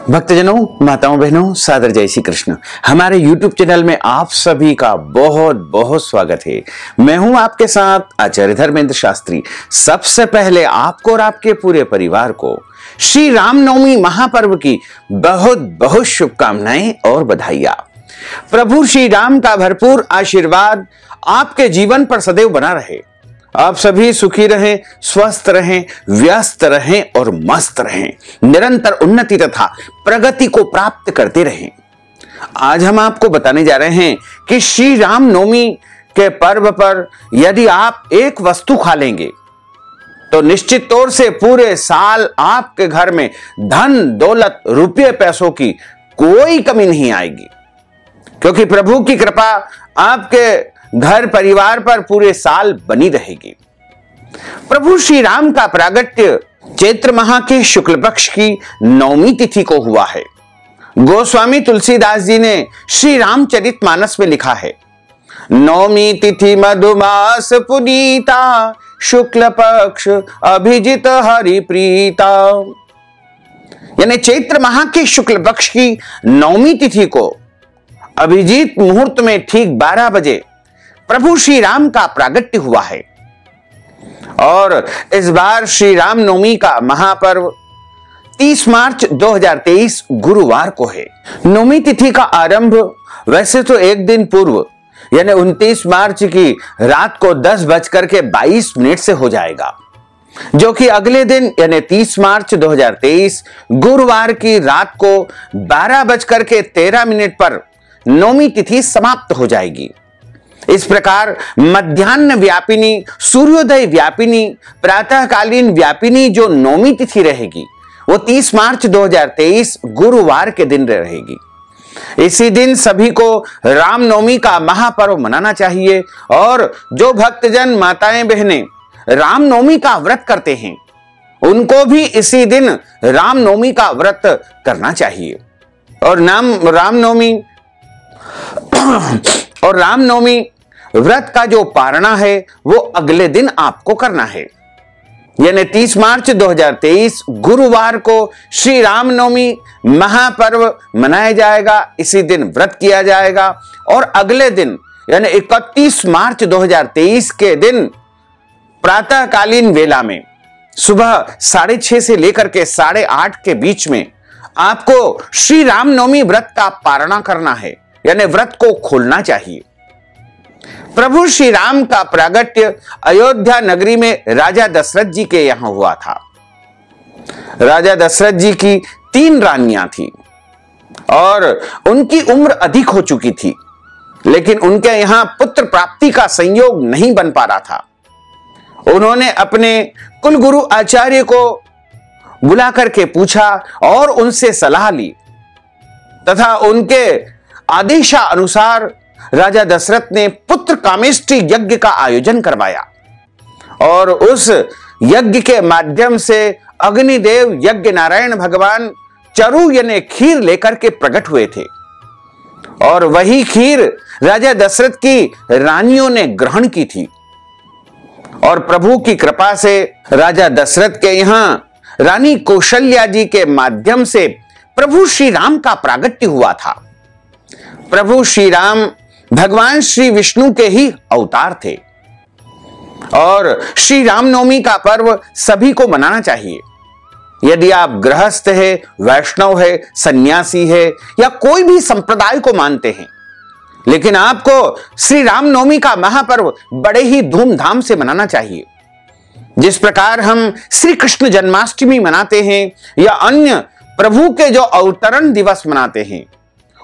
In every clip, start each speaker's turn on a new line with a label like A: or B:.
A: भक्तजनों, माताओं, बहनों, सादर जय श्री कृष्ण। हमारे YouTube चैनल में आप सभी का बहुत बहुत स्वागत है। मैं हूं आपके साथ आचार्य धर्मेंद्र शास्त्री। सबसे पहले आपको और आपके पूरे परिवार को श्री रामनवमी महापर्व की बहुत बहुत शुभकामनाएं और बधाइयां। प्रभु श्री राम का भरपूर आशीर्वाद आपके जीवन पर सदैव बना रहे। आप सभी सुखी रहें, स्वस्थ रहें, व्यस्त रहें और मस्त रहें, निरंतर उन्नति तथा प्रगति को प्राप्त करते रहें। आज हम आपको बताने जा रहे हैं कि श्री राम नवमी के पर्व पर यदि आप एक वस्तु खा लेंगे तो निश्चित तौर से पूरे साल आपके घर में धन दौलत रुपये पैसों की कोई कमी नहीं आएगी, क्योंकि प्रभु की कृपा आपके घर परिवार पर पूरे साल बनी रहेगी। प्रभु श्री राम का प्रागट्य चैत्र माह के शुक्ल पक्ष की नवमी तिथि को हुआ है। गोस्वामी तुलसीदास जी ने श्री रामचरितमानस में लिखा है, नवमी तिथि मधुमास पुनीता, शुक्ल पक्ष अभिजित हरि प्रीता। यानी चैत्र माह के शुक्ल पक्ष की नवमी तिथि को अभिजीत मुहूर्त में ठीक 12 बजे प्रभु श्री राम का प्रागट्य हुआ है। और इस बार श्री राम नवमी का महापर्व 30 मार्च 2023 गुरुवार को है। नवमी तिथि का आरंभ वैसे तो एक दिन पूर्व यानी 29 मार्च की रात को 10:22 से हो जाएगा, जो कि अगले दिन यानी 30 मार्च 2023 गुरुवार की रात को 12:13 पर नवमी तिथि समाप्त हो जाएगी। इस प्रकार मध्याह्न व्यापिनी, सूर्योदय व्यापिनी, प्रातःकालीन व्यापिनी जो नवमी तिथि रहेगी वो 30 मार्च 2023 गुरुवार के दिन रहेगी। इसी दिन सभी को रामनवमी का महापर्व मनाना चाहिए और जो भक्तजन माताएं बहनें रामनवमी का व्रत करते हैं उनको भी इसी दिन रामनवमी का व्रत करना चाहिए। और रामनवमी व्रत का जो पारणा है वो अगले दिन आपको करना है, यानी 30 मार्च 2023 गुरुवार को श्री रामनवमी महापर्व मनाया जाएगा। इसी दिन व्रत किया जाएगा और अगले दिन यानी 31 मार्च 2023 के दिन प्रातःकालीन वेला में सुबह 6:30 से लेकर के 8:30 के बीच में आपको श्री रामनवमी व्रत का पारणा करना है, यानी व्रत को खोलना चाहिए। प्रभु श्री राम का प्रागट्य अयोध्या नगरी में राजा दशरथ जी के यहां हुआ था। राजा दशरथ जी की 3 रानियां थी और उनकी उम्र अधिक हो चुकी थी, लेकिन उनके यहां पुत्र प्राप्ति का संयोग नहीं बन पा रहा था। उन्होंने अपने कुलगुरु आचार्य को बुला करके पूछा और उनसे सलाह ली तथा उनके आदेशानुसार राजा दशरथ ने पुत्र कामेष्टि यज्ञ का आयोजन करवाया और उस यज्ञ के माध्यम से अग्निदेव यज्ञ नारायण भगवान चरु यानी खीर लेकर के प्रकट हुए थे और वही खीर राजा दशरथ की रानियों ने ग्रहण की थी। और प्रभु की कृपा से राजा दशरथ के यहां रानी कौशल्या जी के माध्यम से प्रभु श्री राम का प्रागट्य हुआ था। प्रभु श्री राम भगवान श्री विष्णु के ही अवतार थे और श्री रामनवमी का पर्व सभी को मनाना चाहिए। यदि आप गृहस्थ है, वैष्णव है, सन्यासी है या कोई भी संप्रदाय को मानते हैं, लेकिन आपको श्री रामनवमी का महापर्व बड़े ही धूमधाम से मनाना चाहिए। जिस प्रकार हम श्री कृष्ण जन्माष्टमी मनाते हैं या अन्य प्रभु के जो अवतरण दिवस मनाते हैं,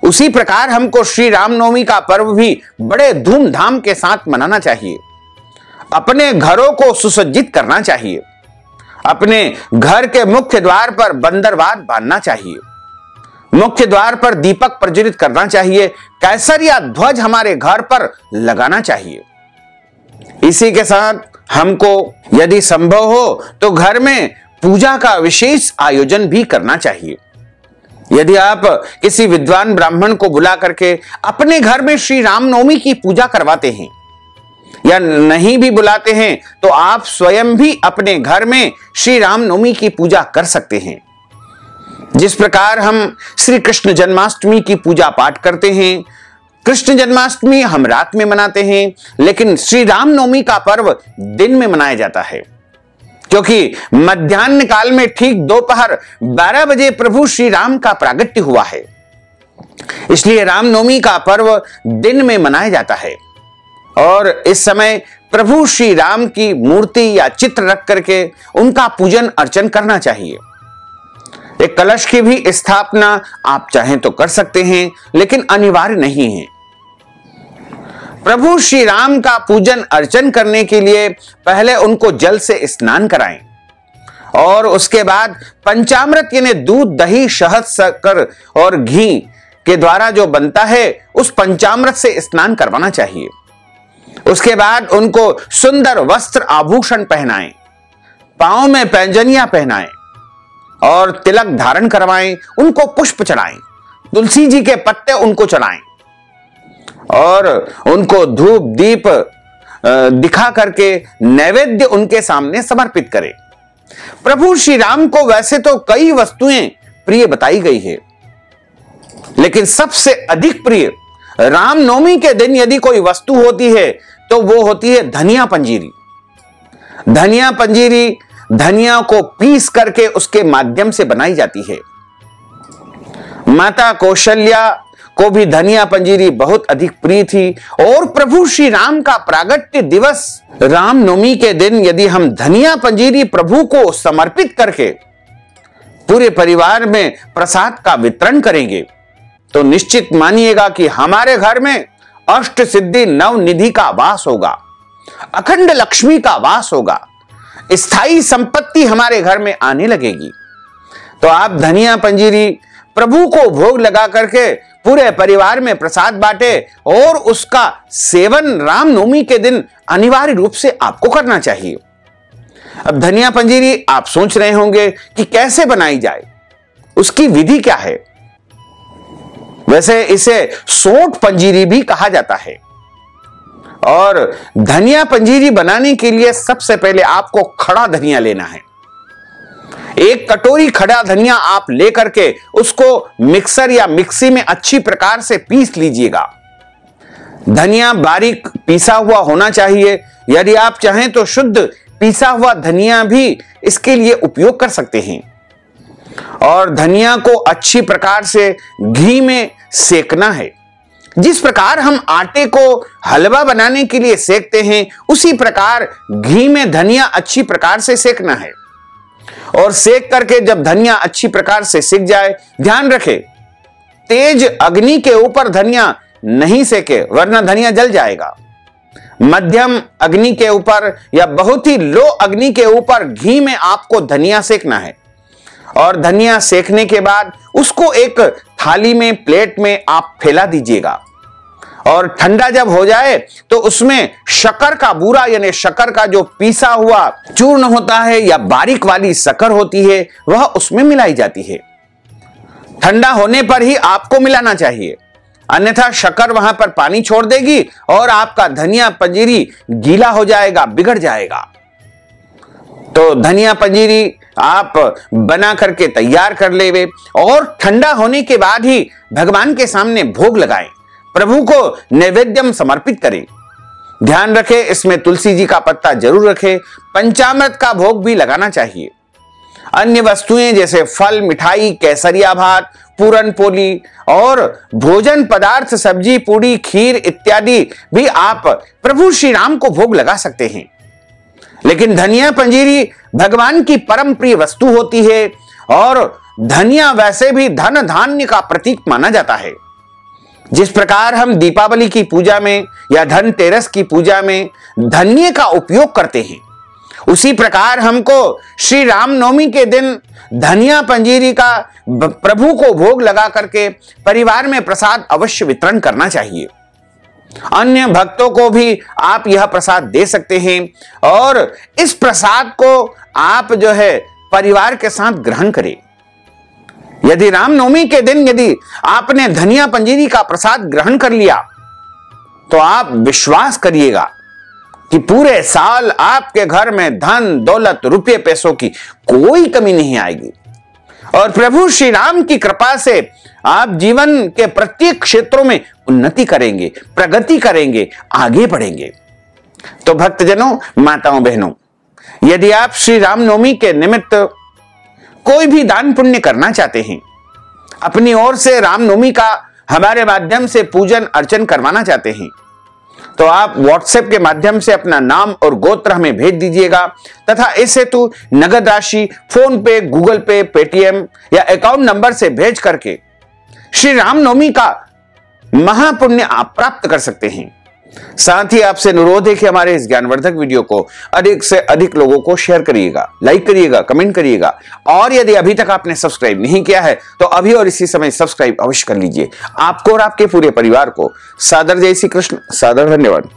A: उसी प्रकार हमको श्री रामनवमी का पर्व भी बड़े धूमधाम के साथ मनाना चाहिए। अपने घरों को सुसज्जित करना चाहिए, अपने घर के मुख्य द्वार पर बंदरवाद बांधना चाहिए, मुख्य द्वार पर दीपक प्रज्वलित करना चाहिए, कैसरिया ध्वज हमारे घर पर लगाना चाहिए। इसी के साथ हमको यदि संभव हो तो घर में पूजा का विशेष आयोजन भी करना चाहिए। यदि आप किसी विद्वान ब्राह्मण को बुला करके अपने घर में श्री रामनवमी की पूजा करवाते हैं या नहीं भी बुलाते हैं तो आप स्वयं भी अपने घर में श्री रामनवमी की पूजा कर सकते हैं। जिस प्रकार हम श्री कृष्ण जन्माष्टमी की पूजा पाठ करते हैं, कृष्ण जन्माष्टमी हम रात में मनाते हैं, लेकिन श्री रामनवमी का पर्व दिन में मनाया जाता है, क्योंकि मध्याह्न काल में ठीक दोपहर 12 बजे प्रभु श्री राम का प्रागट्य हुआ है। इसलिए रामनवमी का पर्व दिन में मनाया जाता है और इस समय प्रभु श्री राम की मूर्ति या चित्र रख करके उनका पूजन अर्चन करना चाहिए। एक कलश की भी स्थापना आप चाहें तो कर सकते हैं, लेकिन अनिवार्य नहीं है। प्रभु श्री राम का पूजन अर्चन करने के लिए पहले उनको जल से स्नान कराएं और उसके बाद पंचामृत यानी दूध, दही, शहद, शक्कर और घी के द्वारा जो बनता है उस पंचामृत से स्नान करवाना चाहिए। उसके बाद उनको सुंदर वस्त्र आभूषण पहनाएं, पांव में पैंजनियां पहनाएं और तिलक धारण करवाएं, उनको पुष्प चढ़ाएं, तुलसी जी के पत्ते उनको चढ़ाएं और उनको धूप दीप दिखा करके नैवेद्य उनके सामने समर्पित करें। प्रभु श्री राम को वैसे तो कई वस्तुएं प्रिय बताई गई है, लेकिन सबसे अधिक प्रिय रामनवमी के दिन यदि कोई वस्तु होती है तो वो होती है धनिया पंजीरी। धनिया पंजीरी धनिया को पीस करके उसके माध्यम से बनाई जाती है। माता कौशल्या को भी धनिया पंजीरी बहुत अधिक प्रिय थी और प्रभु श्री राम का प्रागट्य दिवस रामनवमी के दिन यदि हम धनिया पंजीरी प्रभु को समर्पित करके पूरे परिवार में प्रसाद का वितरण करेंगे तो निश्चित मानिएगा कि हमारे घर में अष्ट सिद्धि नव निधि का वास होगा, अखंड लक्ष्मी का वास होगा, स्थायी संपत्ति हमारे घर में आने लगेगी। तो आप धनिया पंजीरी प्रभु को भोग लगा करके पूरे परिवार में प्रसाद बांटे और उसका सेवन रामनवमी के दिन अनिवार्य रूप से आपको करना चाहिए। अब धनिया पंजीरी आप सोच रहे होंगे कि कैसे बनाई जाए, उसकी विधि क्या है। वैसे इसे सोंठ पंजीरी भी कहा जाता है और धनिया पंजीरी बनाने के लिए सबसे पहले आपको खड़ा धनिया लेना है। एक कटोरी खड़ा धनिया आप लेकर के उसको मिक्सर या मिक्सी में अच्छी प्रकार से पीस लीजिएगा। धनिया बारीक पीसा हुआ होना चाहिए। यदि आप चाहें तो शुद्ध पीसा हुआ धनिया भी इसके लिए उपयोग कर सकते हैं और धनिया को अच्छी प्रकार से घी में सेकना है। जिस प्रकार हम आटे को हलवा बनाने के लिए सेकते हैं उसी प्रकार घी में धनिया अच्छी प्रकार से सेकना है और सेक करके जब धनिया अच्छी प्रकार से सिक जाए, ध्यान रखें तेज अग्नि के ऊपर धनिया नहीं सेके वरना धनिया जल जाएगा। मध्यम अग्नि के ऊपर या बहुत ही लो अग्नि के ऊपर घी में आपको धनिया सेकना है और धनिया सेकने के बाद उसको एक थाली में, प्लेट में आप फैला दीजिएगा और ठंडा जब हो जाए तो उसमें शक्कर का बूरा यानी शक्कर का जो पीसा हुआ चूर्ण होता है या बारीक वाली शक्कर होती है वह उसमें मिलाई जाती है। ठंडा होने पर ही आपको मिलाना चाहिए, अन्यथा शक्कर वहां पर पानी छोड़ देगी और आपका धनिया पंजीरी गीला हो जाएगा, बिगड़ जाएगा। तो धनिया पंजीरी आप बना करके तैयार कर लेवे और ठंडा होने के बाद ही भगवान के सामने भोग लगाएं, प्रभु को नैवेद्यम समर्पित करें। ध्यान रखें इसमें तुलसी जी का पत्ता जरूर रखें। पंचामृत का भोग भी लगाना चाहिए। अन्य वस्तुएं जैसे फल, मिठाई, केसरिया भात, पूरन पोली और भोजन पदार्थ, सब्जी, पूड़ी, खीर इत्यादि भी आप प्रभु श्री राम को भोग लगा सकते हैं। लेकिन धनिया पंजीरी भगवान की परम प्रिय वस्तु होती है और धनिया वैसे भी धन धान्य का प्रतीक माना जाता है। जिस प्रकार हम दीपावली की पूजा में या धनतेरस की पूजा में धनिये का उपयोग करते हैं, उसी प्रकार हमको श्री रामनवमी के दिन धनिया पंजीरी का प्रभु को भोग लगा करके परिवार में प्रसाद अवश्य वितरण करना चाहिए। अन्य भक्तों को भी आप यह प्रसाद दे सकते हैं और इस प्रसाद को आप जो है परिवार के साथ ग्रहण करें। यदि रामनवमी के दिन यदि आपने धनिया पंजीरी का प्रसाद ग्रहण कर लिया तो आप विश्वास करिएगा कि पूरे साल आपके घर में धन दौलत रुपये पैसों की कोई कमी नहीं आएगी और प्रभु श्री राम की कृपा से आप जीवन के प्रत्येक क्षेत्रों में उन्नति करेंगे, प्रगति करेंगे, आगे बढ़ेंगे। तो भक्तजनों, माताओं, बहनों, यदि आप श्री रामनवमी के निमित्त कोई भी दान पुण्य करना चाहते हैं, अपनी ओर से रामनवमी का हमारे माध्यम से पूजन अर्चन करवाना चाहते हैं, तो आप व्हाट्सएप के माध्यम से अपना नाम और गोत्र हमें भेज दीजिएगा तथा इस हेतु नगद राशि फोन पे, गूगल पे, पेटीएम या अकाउंट नंबर से भेज करके श्री रामनवमी का महापुण्य आप प्राप्त कर सकते हैं। साथ ही आपसे अनुरोध है कि हमारे इस ज्ञानवर्धक वीडियो को अधिक से अधिक लोगों को शेयर करिएगा, लाइक करिएगा, कमेंट करिएगा, और यदि अभी तक आपने सब्सक्राइब नहीं किया है तो अभी और इसी समय सब्सक्राइब अवश्य कर लीजिए। आपको और आपके पूरे परिवार को सादर जय श्री कृष्ण, सादर धन्यवाद।